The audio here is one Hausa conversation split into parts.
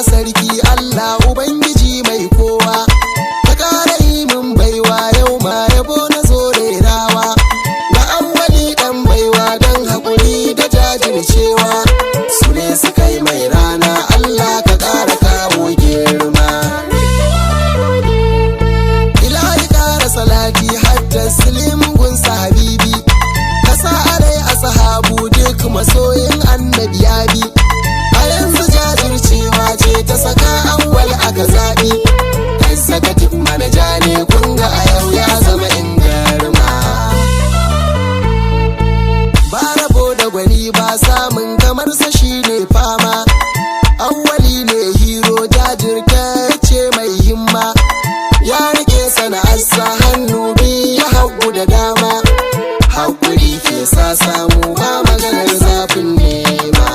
Sarki Allah Ubangiji mai kowa, ka ƙara yi min baiwa yau ma yabo na zo rawa. Ga awwali ɗan baiwa don haƙuri da jajircewa, su ne suka yi mai rana Allah ka ƙara kawo girma. Ilahi ƙara salati hatta silimin sa habibi, ka sa alai a sahabu duk masoyin annabi ya bi. A yanzu jajircewa ce ta saka awwal aka zaɓi, executive manager ne kunga a yau ya zama in garma. Ba rabo da gwani ba samun kamar sa shine fama, awwali ne hero jajirtacce mai himma, ya rike sana'arsa hannu biyu hagu da dama, haƙuri ke sa samu ba maganar zafin nema.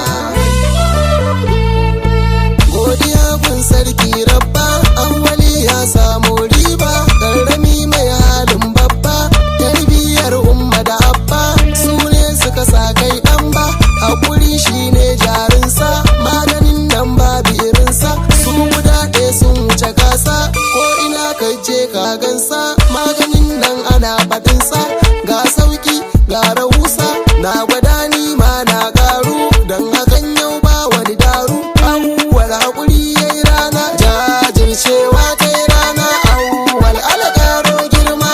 Sarki rabba awwali ya samu riba, karrami mai halin babba, tarbiyar umma da abba su ne suka sa kai dan ba, hakuri shine jarinsa, maganin nan babu irinsa, su guda ɗaya sun wuce gasa, ko ina ka je ka gansa, maganin nan ana faɗinsa, ga sauki ga rahusa, na gwada ni ma na ƙaru, don hakan yau ba wani daru, awwal hakuri cewa ta yi rana awwal alƙaro girma.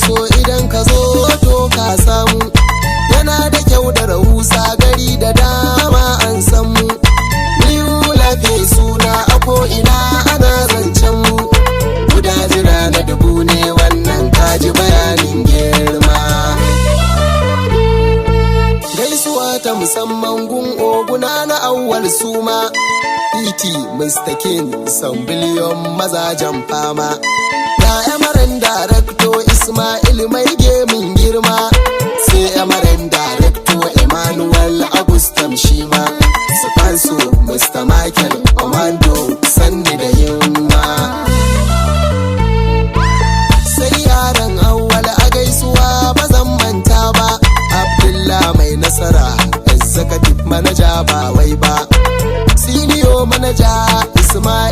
So idan ka zo to ka samu, yana da kyau da rahusa gari da dama an san mu, new lafi suna a ko'ina ana zancen mu, guda jira na dubu ne wannan kaji bayanin girma. Gaisuwa ta musamman gun oguna na awwal suma, iti Mr. King san biliyon mazajen fama, ga yamaran darakto Ismail mai gemin girma, sai yamaran darakto Emmanuel Augustam shima, Sufansu Mr. Michael Omando sanni da yamma. Sai yaran awwal a gaisuwa ba zan manta ba, Abdullah mai nasara executive manager ba wai ba, senior manager Ismail